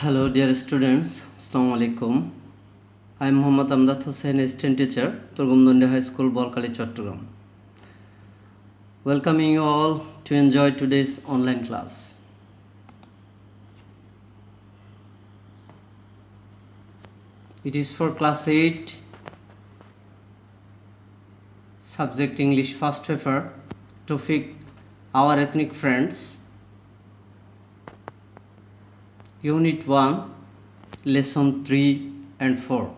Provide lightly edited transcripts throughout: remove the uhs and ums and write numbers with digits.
Hello, dear students. Assalamu alaikum. I am Muhammad Amdad Hussain, assistant teacher, Turgumdondia High School, Bolkali, Chattogram. Welcoming you all to enjoy today's online class. It is for class 8, subject English first paper, topic Our Ethnic Friends, Unit 1, Lesson 3 and 4.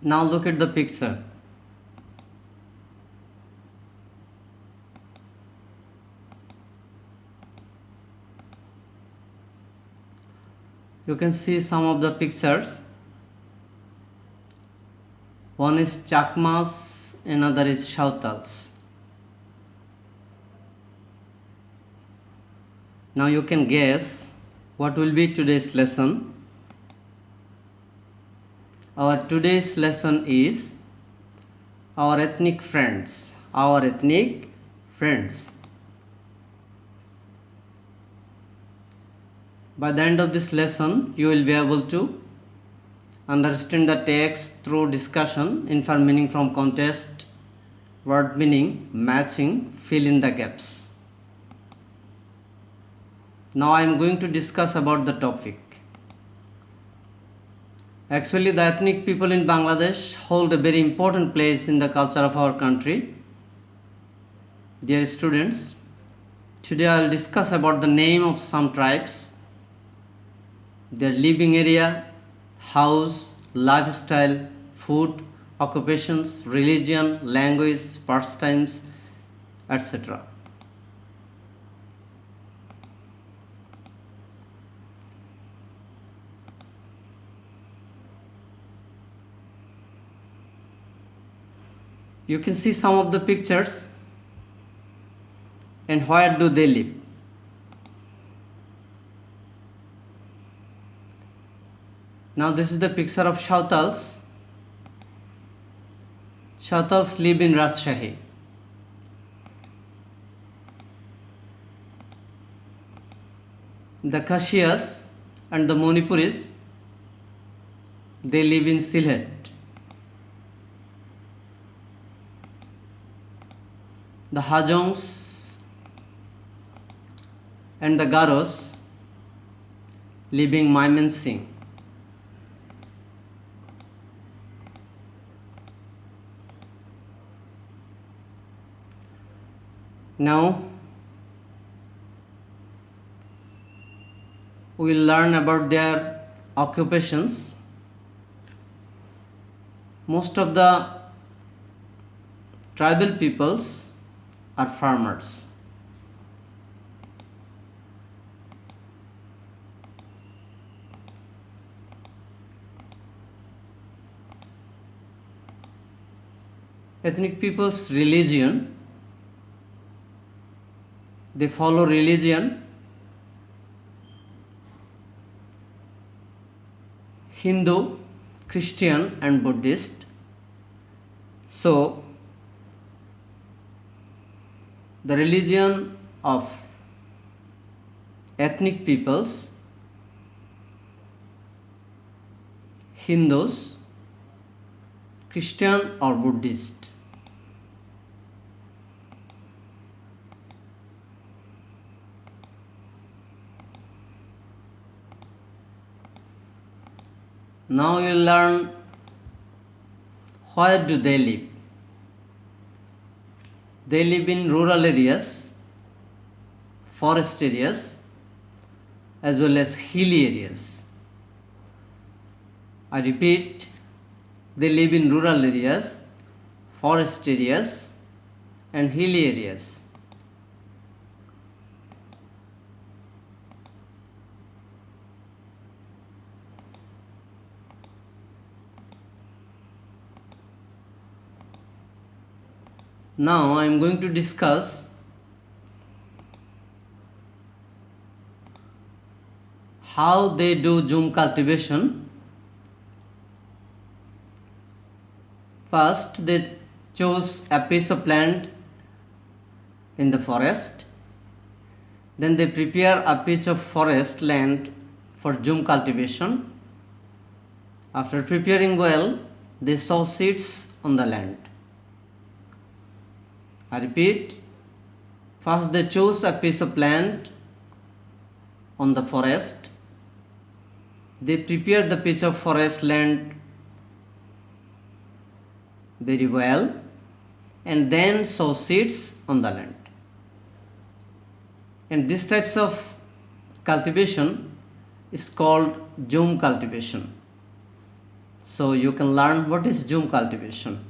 Now look at the picture. You can see some of the pictures. One is Chakmas, another is Shautals. Now you can guess what will be today's lesson. Our today's lesson is our ethnic friends. Our ethnic friends. By the end of this lesson, you will be able to understand the text through discussion, infer meaning from context, word meaning, matching, fill in the gaps. Now I am going to discuss about the topic. Actually, the ethnic people in Bangladesh hold a very important place in the culture of our country. Dear students, today I will discuss about the name of some tribes, their living area, house, lifestyle, food, occupations, religion, language, pastimes, etc. You can see some of the pictures and where do they live. Now this is the picture of Shautals. Shautals live in Rajshahi. The Kashias and the Manipuris, they live in Sylhet. The Hajongs and the Garos live in Mymensingh. Now we will learn about their occupations. Most of the tribal peoples are farmers. Ethnic people's religion, they follow religion Hindu, Christian and Buddhist. So the religion of ethnic peoples, Hindus, Christian or Buddhist. Now you learn where do they live. They live in rural areas, forest areas, as well as hilly areas. I repeat, they live in rural areas, forest areas, and hilly areas. Now I am going to discuss how they do jhum cultivation. First, they chose a piece of land in the forest Then they prepare a pitch of forest land for jhum cultivation. After preparing well, they sow seeds on the land. I repeat, first they choose a piece of land on the forest. They prepare the pitch of forest land very well and then sow seeds on the land. And these types of cultivation is called jhum cultivation. So you can learn what is jhum cultivation.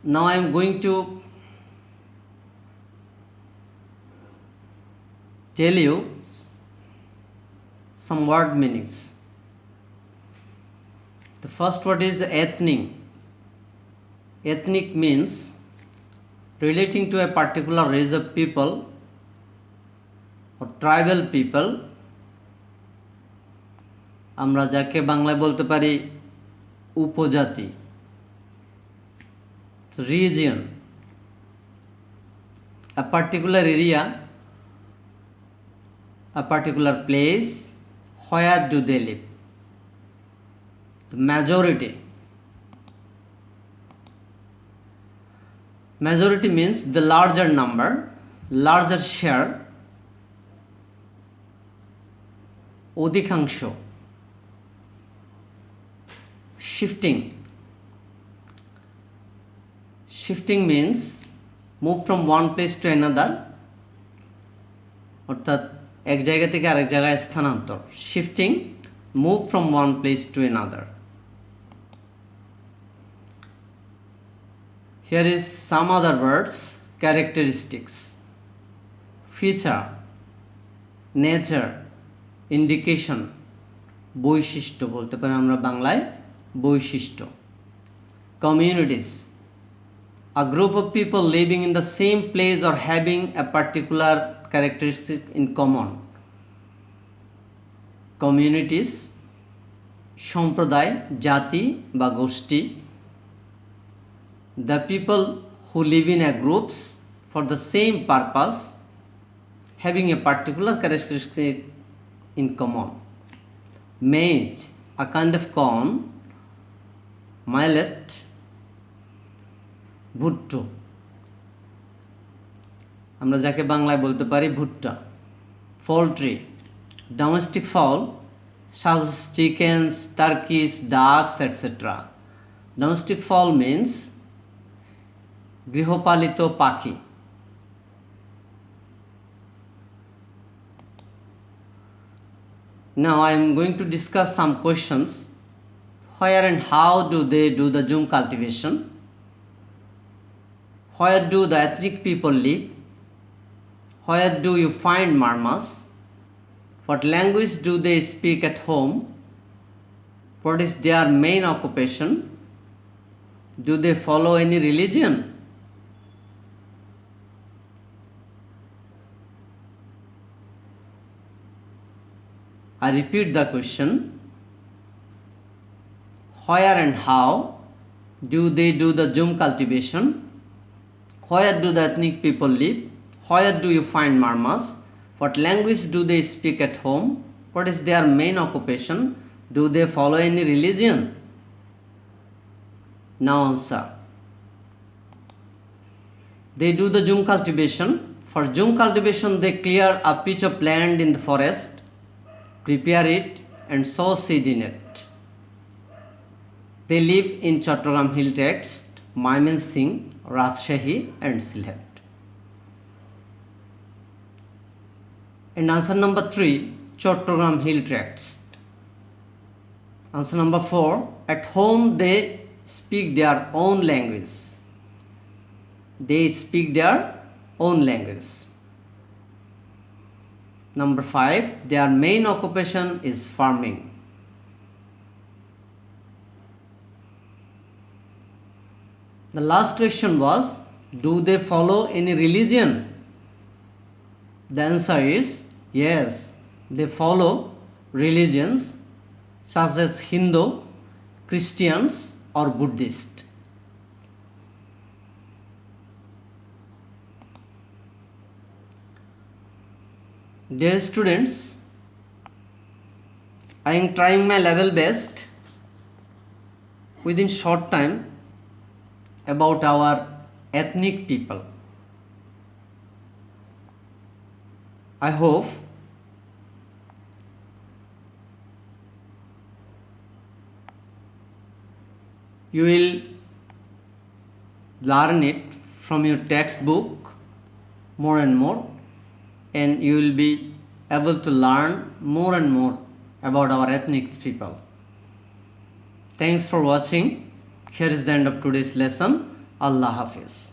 Now I am going to tell you some word meanings. The first word is ethnic. Ethnic means relating to a particular race of people or tribal people. আমরা যাকে বাংলায় বলতে পারি উপজাতি, region, a particular area, a particular place. Where do they live? The majority means the larger number, larger share, অধিকাংশ. Shifting means move from one place to another, অর্থাৎ এক জায়গা থেকে আরেক জায়গায় স্থানান্তর. Shifting, move from one place to another. Here is some other words. Characteristics, feature, nature, indication, বৈশিষ্ট্য বলতে পারি আমরা বাংলায় বৈশিষ্ট্য. Communities, a group of people living in the same place or having a particular characteristic in common. Communities, সম্প্রদায়, জাতি বা গোষ্ঠী. The people who live in a groups for the same purpose, having a particular characteristic in common. Maize, a kind of corn. Millet, Bhutto, আমরা যাকে বাংলায় বলতে পারি ভুট্টা. Poultry, domestic fowl such as chickens, turkeys, ducks, etc. Domestic fowl means গৃহপালিত পাখি. Now I am going to discuss some questions. Where and how do they do the jhum cultivation? Where do the ethnic people live? Where do you find marmas? What language do they speak at home? What is their main occupation? Do they follow any religion? I repeat the question. Where and how do they do the jhum cultivation? Where do the ethnic people live? Where do you find marmas? What language do they speak at home? What is their main occupation? Do they follow any religion? Now answer. They do the jhum cultivation. For jhum cultivation, they clear a pitch of land in the forest, prepare it and sow seed in it. They live in Chattogram Hill Text, Mymensingh, Rajshahi and Sylhet. And answer number 3, Chattogram Hill Text. Answer number 4, at home they speak their own language. They speak their own language. Number 5, their main occupation is farming. The last question was, do they follow any religion? The answer is yes, they follow religions such as Hindu, Christians, or Buddhist. Dear students, I am trying my level best within short time about our ethnic people. I hope you will learn it from your textbook more and more, and you will be able to learn more and more about our ethnic people. Thanks for watching. Here is the end of today's lesson. Allah Hafiz.